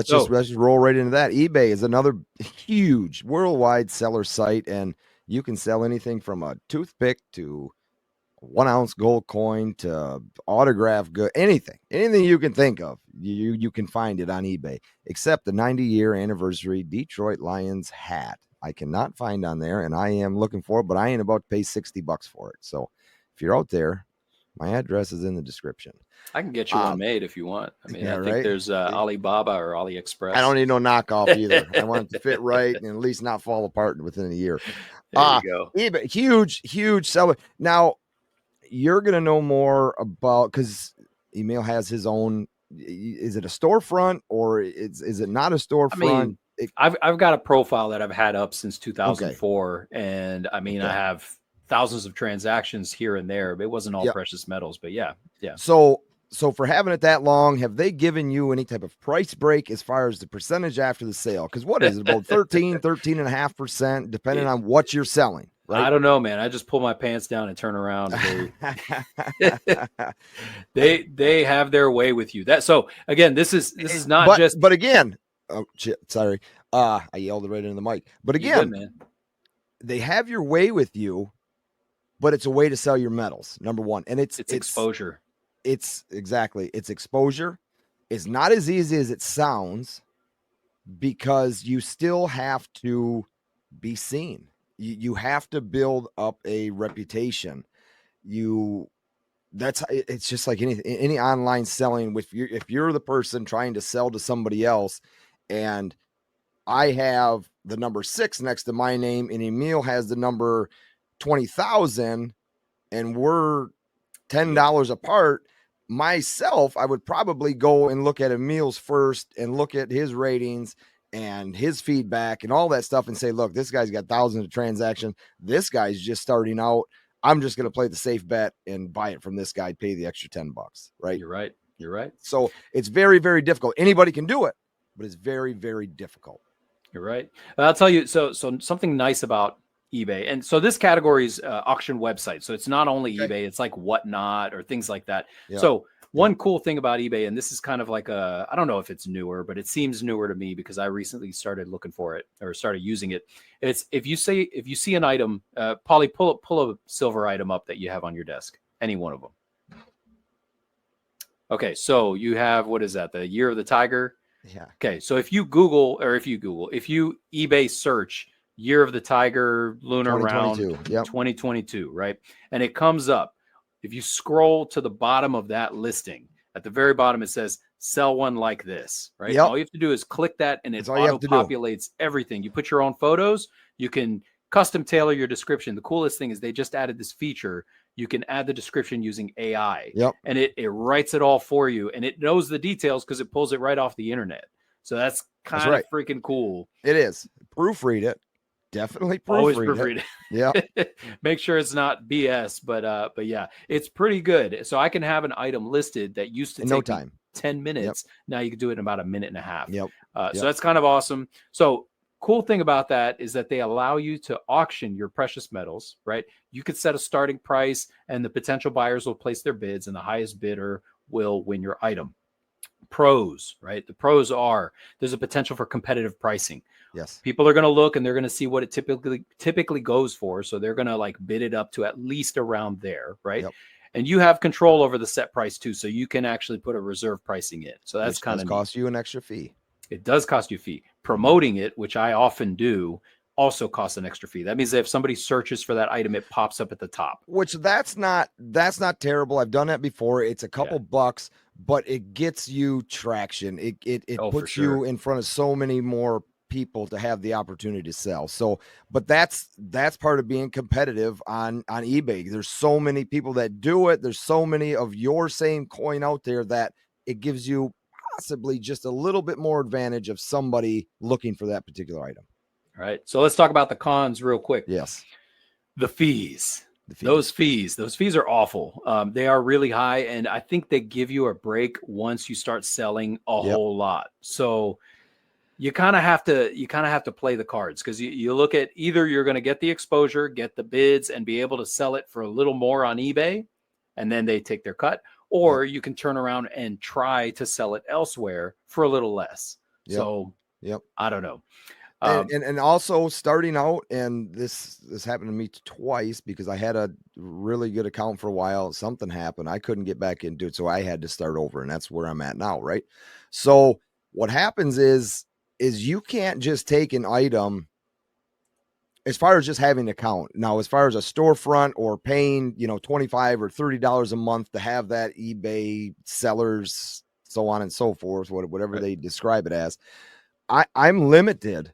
let's just roll right into that. eBay is another huge worldwide seller site, and you can sell anything from a toothpick to a 1 ounce gold coin to autograph good, anything you can think of. You can find it on eBay, except the 90-year anniversary Detroit Lions hat. I cannot find on there, and I am looking for it, but I ain't about to pay $60 for it. So if you're out there, my address is in the description. I can get you one made if you want. I mean, yeah, I think there's Alibaba or AliExpress. I don't need no knockoff either. I want it to fit right and at least not fall apart within a year. There you go. eBay, huge seller. Now, you're going to know more about, because Emil has his own. Is it a storefront or is it not a storefront? I mean, I've got a profile that I've had up since 2004. Okay. And I mean, I have thousands of transactions here and there, but it wasn't all precious metals, but yeah. So for having it that long, have they given you any type of price break as far as the percentage after the sale? Because what is it, about 13.5%, depending on what you're selling? Right? I don't know, man. I just pull my pants down and turn around. They have their way with you. So again, this is not just. But again, oh shit, sorry. I yelled it right into the mic. But again, man, they have your way with you, but it's a way to sell your metals. Number one, and it's exposure. It's exposure. It's not as easy as it sounds, because you still have to be seen. You have to build up a reputation. It's just like any online selling. If you're the person trying to sell to somebody else, and I have the number 6 next to my name, and Emil has the number 20,000, and we're $10 apart. Myself, I would probably go and look at Emil's first and look at his ratings and his feedback and all that stuff and say, look, this guy's got thousands of transactions. This guy's just starting out. I'm just going to play the safe bet and buy it from this guy, pay the extra $10, right? You're right. So it's very, very difficult. Anybody can do it, but it's very, very difficult. You're right. I'll tell you. So something nice about eBay. And so this category is auction website. So it's not only eBay, it's like Whatnot or things like that. Yeah. So one cool thing about eBay, and this is kind of like I don't know if it's newer, but it seems newer to me because I recently started looking for it or started using it. It's if you see an item, Pauly, pull a silver item up that you have on your desk, any one of them. Okay, so you have, what is that? The Year of the Tiger. Yeah. Okay, so if you eBay search Year of the Tiger lunar round 2022, right? And it comes up. If you scroll to the bottom of that listing, at the very bottom, it says, sell one like this, right? Yep. All you have to do is click that and it auto-populates everything. You put your own photos. You can custom tailor your description. The coolest thing is they just added this feature. You can add the description using AI. Yep. And it writes it all for you. And it knows the details because it pulls it right off the internet. So that's kind of freaking cool. It is. Proofread it. Definitely proofread it. Yeah. Make sure it's not BS, but yeah, it's pretty good. So I can have an item listed that used to take 10 minutes. Yep. Now you can do it in about a minute and a half. Yep. So that's kind of awesome. So cool thing about that is that they allow you to auction your precious metals, right? You could set a starting price and the potential buyers will place their bids and the highest bidder will win your item. Pros, right? The pros are there's a potential for competitive pricing. Yes. People are going to look and they're going to see what it typically goes for. So they're going to like bid it up to at least around there, right? Yep. And you have control over the set price too. So you can actually put a reserve pricing in. So that's kind of cost you an extra fee. It does cost you a fee. Promoting it, which I often do, also costs an extra fee. That means that if somebody searches for that item, it pops up at the top. Which that's not terrible. I've done that before. It's a couple bucks, but it gets you traction. It puts you in front of so many more people to have the opportunity to sell. So, but that's part of being competitive on eBay. There's so many people that do it. There's so many of your same coin out there that it gives you possibly just a little bit more advantage of somebody looking for that particular item. All right. So let's talk about the cons real quick. Yes. The fees. Those fees are awful. They are really high. And I think they give you a break once you start selling a whole lot. So you kind of have to play the cards because you look at either you're going to get the exposure, get the bids and be able to sell it for a little more on eBay and then they take their cut, or you can turn around and try to sell it elsewhere for a little less. So Yep. I don't know. And also starting out, and this happened to me twice because I had a really good account for a while. Something happened. I couldn't get back into it. So I had to start over, and that's where I'm at now. Right. So what happens is you can't just take an item as far as just having an account. Now, as far as a storefront or paying, $25 or $30 a month to have that eBay sellers, so on and so forth, whatever they describe it as, I'm limited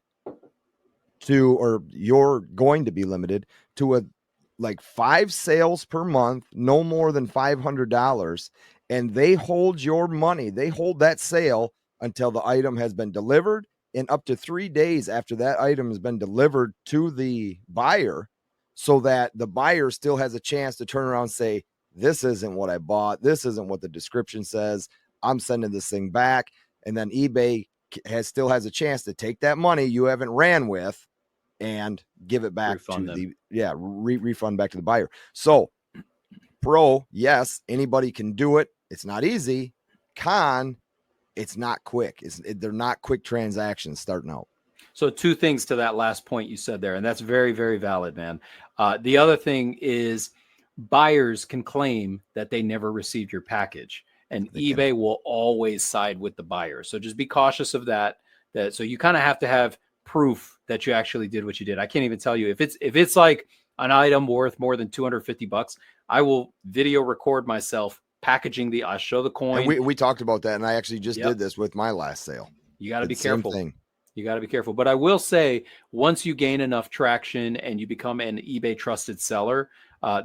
to, or you're going to be limited to, 5 sales per month, no more than $500. And they hold your money. They hold that sale until the item has been delivered, and up to 3 days after that item has been delivered to the buyer, so that the buyer still has a chance to turn around and say, this isn't what I bought. This isn't what the description says. I'm sending this thing back. And then eBay still has a chance to take that money you haven't ran with and give it back Refund to them. refund back to the buyer. So pro, yes, anybody can do it. It's not easy. Con, it's not quick. They're not quick transactions starting out. So 2 things to that last point you said there, and that's very, very valid, man. The other thing is buyers can claim that they never received your package, and eBay will always side with the buyer. So just be cautious of that. So you kind of have to have proof that you actually did what you did. I can't even tell you if it's like an item worth more than $250, I will video record myself packaging I show the coin. And we talked about that, and I actually just did this with my last sale. You got to be careful. You got to be careful. But I will say, once you gain enough traction and you become an eBay trusted seller,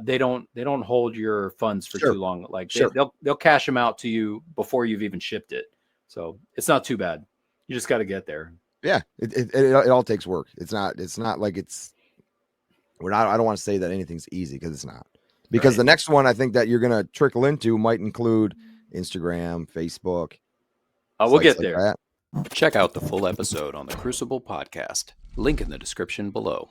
they don't hold your funds for too long. Like they'll cash them out to you before you've even shipped it. So it's not too bad. You just got to get there. Yeah, it all takes work. It's not like I don't want to say that anything's easy, because it's not. Because the next one I think that you're going to trickle into might include Instagram, Facebook. We'll get there. Check out the full episode on the Crucible podcast. Link in the description below.